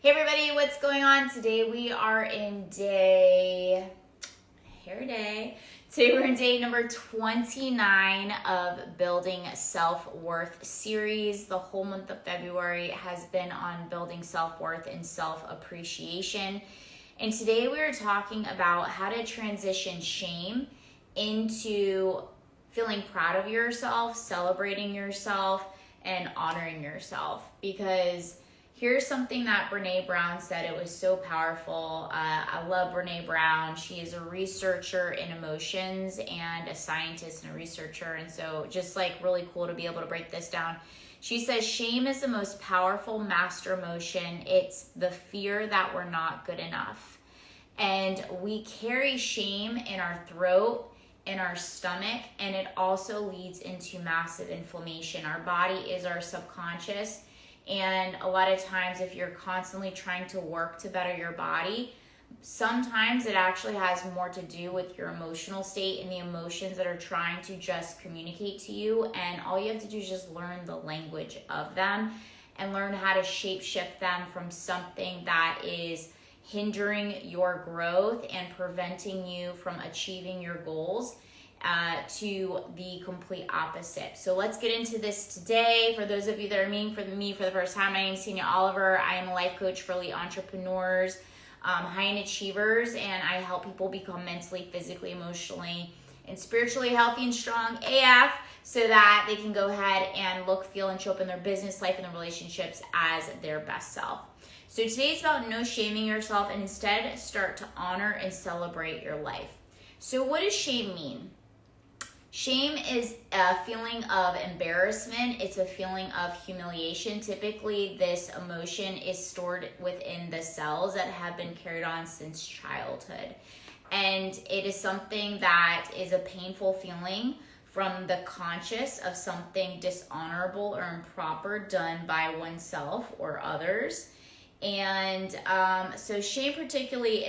Hey everybody, what's going on? Today we are in day number 29 of Building Self-Worth series. The whole month of February has been on building self-worth and self-appreciation. And today we are talking about how to transition shame into feeling proud of yourself, celebrating yourself, and honoring yourself. Because here's something that Brene Brown said. It was so powerful. I love Brene Brown. She is a researcher in emotions and a scientist and a researcher. And so just like really cool to be able to break this down. She says, shame is the most powerful master emotion. It's the fear that we're not good enough. And we carry shame in our throat, in our stomach, and it also leads into massive inflammation. Our body is our subconscious. And a lot of times if you're constantly trying to work to better your body, sometimes it actually has more to do with your emotional state and the emotions that are trying to just communicate to you. And all you have to do is just learn the language of them and learn how to shape shift them from something that is hindering your growth and preventing you from achieving your goals to the complete opposite. So let's get into this today. For those of you that are meeting me for the first time, my name is Tanya Oliver. I am a life coach for elite entrepreneurs, high-end achievers, and I help people become mentally, physically, emotionally, and spiritually healthy and strong AF so that they can go ahead and look, feel, and show up in their business life and their relationships as their best self. So today's about no shaming yourself and instead start to honor and celebrate your life. So what does shame mean? Shame is a feeling of embarrassment. It's a feeling of humiliation. Typically, this emotion is stored within the cells that have been carried on since childhood. And it is something that is a painful feeling from the conscious of something dishonorable or improper done by oneself or others. And so shame particularly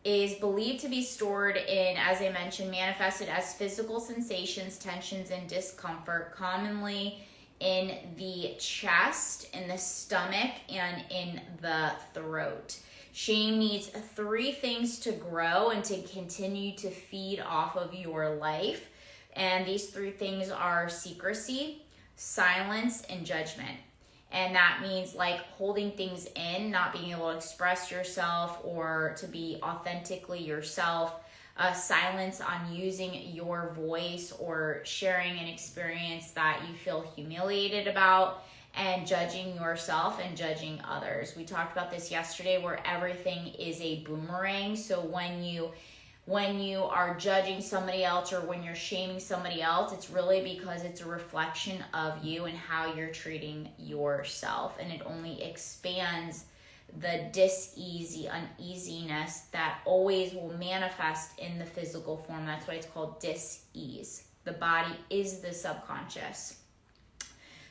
is believed to be stored in, as I mentioned, manifested as physical sensations, tensions, and discomfort, commonly in the chest, in the stomach, and in the throat. Shame needs three things to grow and to continue to feed off of your life. And these three things are secrecy, silence, and judgment. And that means like holding things in, not being able to express yourself or to be authentically yourself, silence on using your voice or sharing an experience that you feel humiliated about, and judging yourself and judging others. We talked about this yesterday where everything is a boomerang. So when you are judging somebody else or when you're shaming somebody else, it's really because it's a reflection of you and how you're treating yourself. And it only expands the uneasiness that always will manifest in the physical form. That's why it's called dis-ease. The body is the subconscious.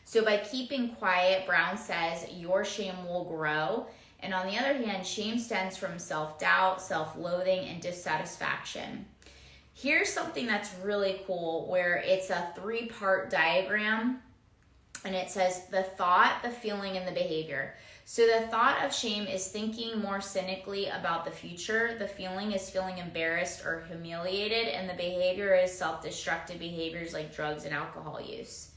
So by keeping quiet, Brown says, your shame will grow. And on the other hand, shame stems from self-doubt, self-loathing, and dissatisfaction. Here's something that's really cool where it's a 3-part diagram, and it says the thought, the feeling, and the behavior. So the thought of shame is thinking more cynically about the future. The feeling is feeling embarrassed or humiliated, and the behavior is self-destructive behaviors like drugs and alcohol use.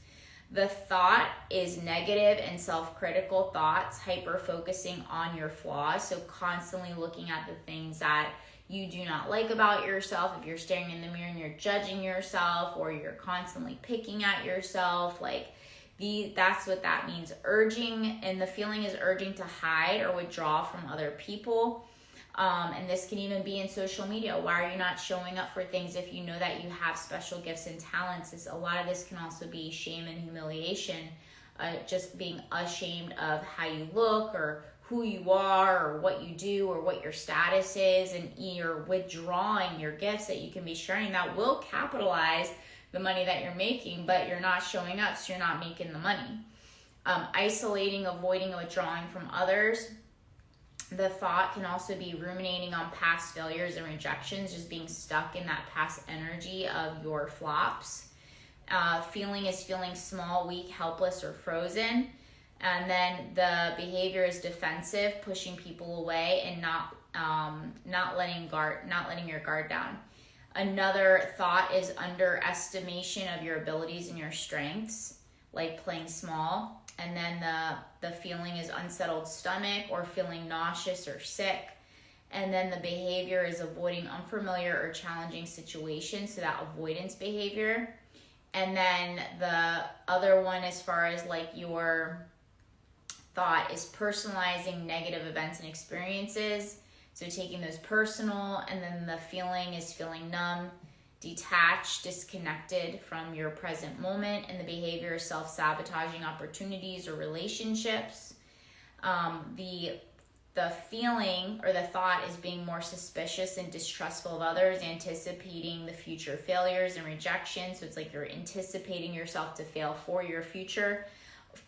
The thought is negative and self-critical thoughts, hyper-focusing on your flaws, so constantly looking at the things that you do not like about yourself. If you're staring in the mirror and you're judging yourself, or you're constantly picking at yourself, that's what that means. Urging, and the feeling is urging to hide or withdraw from other people. And this can even be in social media. Why are you not showing up for things if you know that you have special gifts and talents? A lot of this can also be shame and humiliation, just being ashamed of how you look or who you are or what you do or what your status is, and you're withdrawing your gifts that you can be sharing that will capitalize the money that you're making, but you're not showing up, so you're not making the money. Isolating, avoiding, and withdrawing from others. The thought can also be ruminating on past failures and rejections, just being stuck in that past energy of your flops. Feeling is feeling small, weak, helpless, or frozen. And then the behavior is defensive, pushing people away and not letting your guard down. Another thought is underestimation of your abilities and your strengths, like playing small. And then the feeling is unsettled stomach or feeling nauseous or sick. And then the behavior is avoiding unfamiliar or challenging situations, so that avoidance behavior. And then the other one, as far as like your thought, is personalizing negative events and experiences. So taking those personal. And then the feeling is feeling numb, detached, disconnected from your present moment. And the behavior is self-sabotaging opportunities or relationships. The feeling or the thought is being more suspicious and distrustful of others, anticipating the future failures and rejection. So it's like you're anticipating yourself to fail for your future.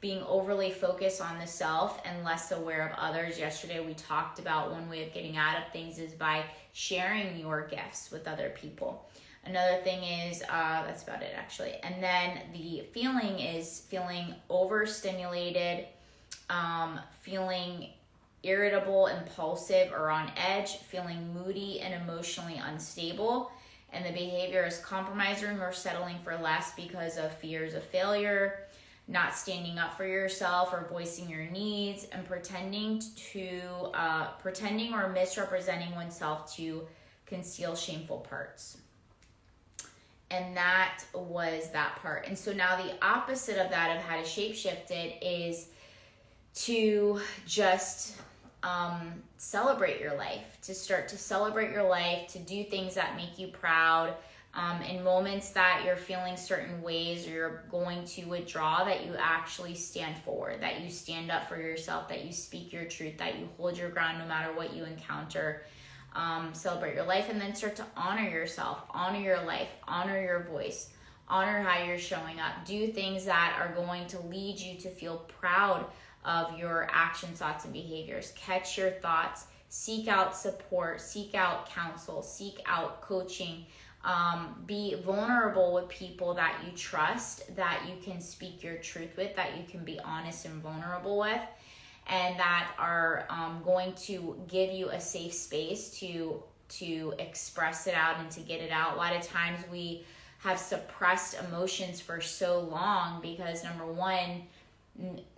Being overly focused on the self and less aware of others. Yesterday we talked about one way of getting out of things is by sharing your gifts with other people. Another thing is, that's about it actually. And then the feeling is feeling overstimulated, feeling irritable, impulsive, or on edge, feeling moody and emotionally unstable. And the behavior is compromising or settling for less because of fears of failure, not standing up for yourself or voicing your needs, and pretending or misrepresenting oneself to conceal shameful parts. And that was that part. And so now the opposite of that, of how to shapeshift it, is to just celebrate your life, to start to celebrate your life, to do things that make you proud. In moments that you're feeling certain ways or you're going to withdraw, that you actually stand forward, that you stand up for yourself, that you speak your truth, that you hold your ground no matter what you encounter. Celebrate your life, and then start to honor yourself, honor your life, honor your voice, honor how you're showing up. Do things that are going to lead you to feel proud of your actions, thoughts, and behaviors. Catch your thoughts, seek out support, seek out counsel, seek out coaching. Be vulnerable with people that you trust, that you can speak your truth with, that you can be honest and vulnerable with, and that are going to give you a safe space to express it out and to get it out. A lot of times we have suppressed emotions for so long because, number one,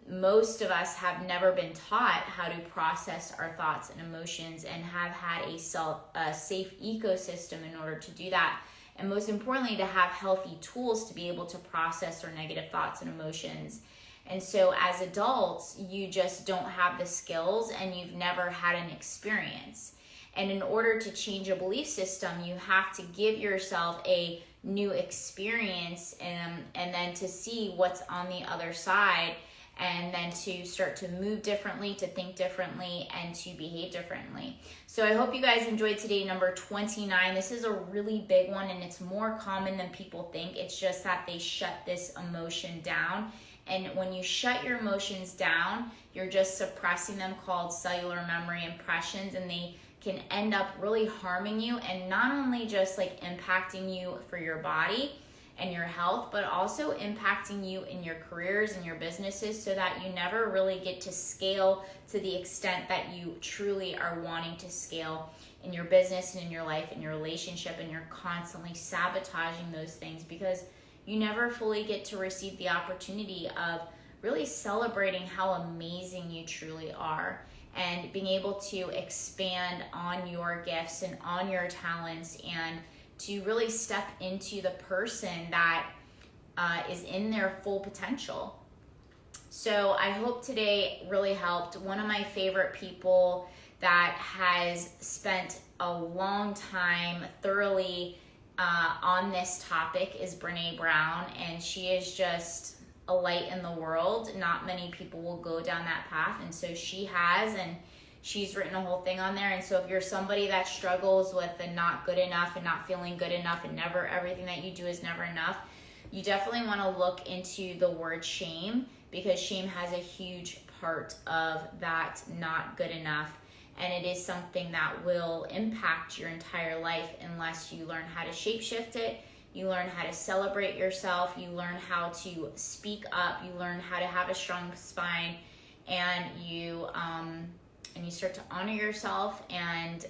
most of us have never been taught how to process our thoughts and emotions and have had a safe ecosystem in order to do that. And most importantly, to have healthy tools to be able to process our negative thoughts and emotions. And so as adults, you just don't have the skills and you've never had an experience. And in order to change a belief system, you have to give yourself a new experience and then to see what's on the other side, and then to start to move differently, to think differently, and to behave differently. So I hope you guys enjoyed today, number 29. This is a really big one, and it's more common than people think. It's just that they shut this emotion down. And when you shut your emotions down, you're just suppressing them, called cellular memory impressions, and they can end up really harming you, and not only just like impacting you for your body and your health, but also impacting you in your careers and your businesses, so that you never really get to scale to the extent that you truly are wanting to scale in your business and in your life and your relationship, and you're constantly sabotaging those things because you never fully get to receive the opportunity of really celebrating how amazing you truly are, and being able to expand on your gifts and on your talents, and to really step into the person that is in their full potential. So I hope today really helped. One of my favorite people that has spent a long time thoroughly on this topic is Brene Brown, and she is just a light in the world. Not many people will go down that path, and so she has, and she's written a whole thing on there. And so if you're somebody that struggles with the not good enough and not feeling good enough and never, everything that you do is never enough, you definitely want to look into the word shame, because shame has a huge part of that not good enough. And it is something that will impact your entire life unless you learn how to shapeshift it You learn how to celebrate yourself. You learn how to speak up. You learn how to have a strong spine, and you start to honor yourself and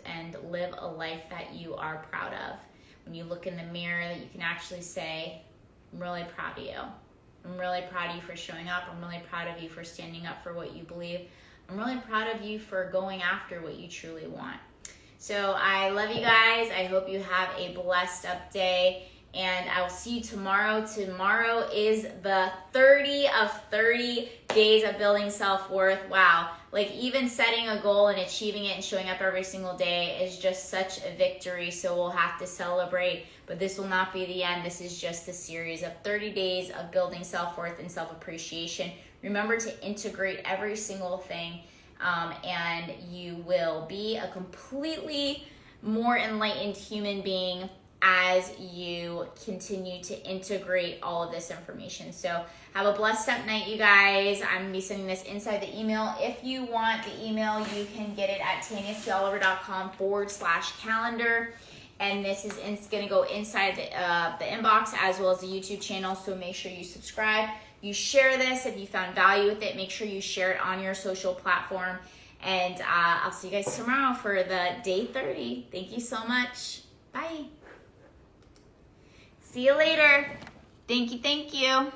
live a life that you are proud of. When you look in the mirror, that you can actually say, I'm really proud of you. I'm really proud of you for showing up. I'm really proud of you for standing up for what you believe. I'm really proud of you for going after what you truly want. So I love you guys. I hope you have a blessed up day. And I will see you tomorrow. Tomorrow is the 30 of 30 days of building self-worth. Wow. Like, even setting a goal and achieving it and showing up every single day is just such a victory. So we'll have to celebrate. But this will not be the end. This is just a series of 30 days of building self-worth and self-appreciation. Remember to integrate every single thing. And you will be a completely more enlightened human being as you continue to integrate all of this information. So have a blessed up night, you guys. I'm going to be sending this inside the email. If you want the email, you can get it at tanyasoliver.com/calendar. And this is going to go inside the inbox as well as the YouTube channel. So make sure you subscribe. You share this. If you found value with it, make sure you share it on your social platform. And I'll see you guys tomorrow for the day 30. Thank you so much. Bye. See you later. Thank you.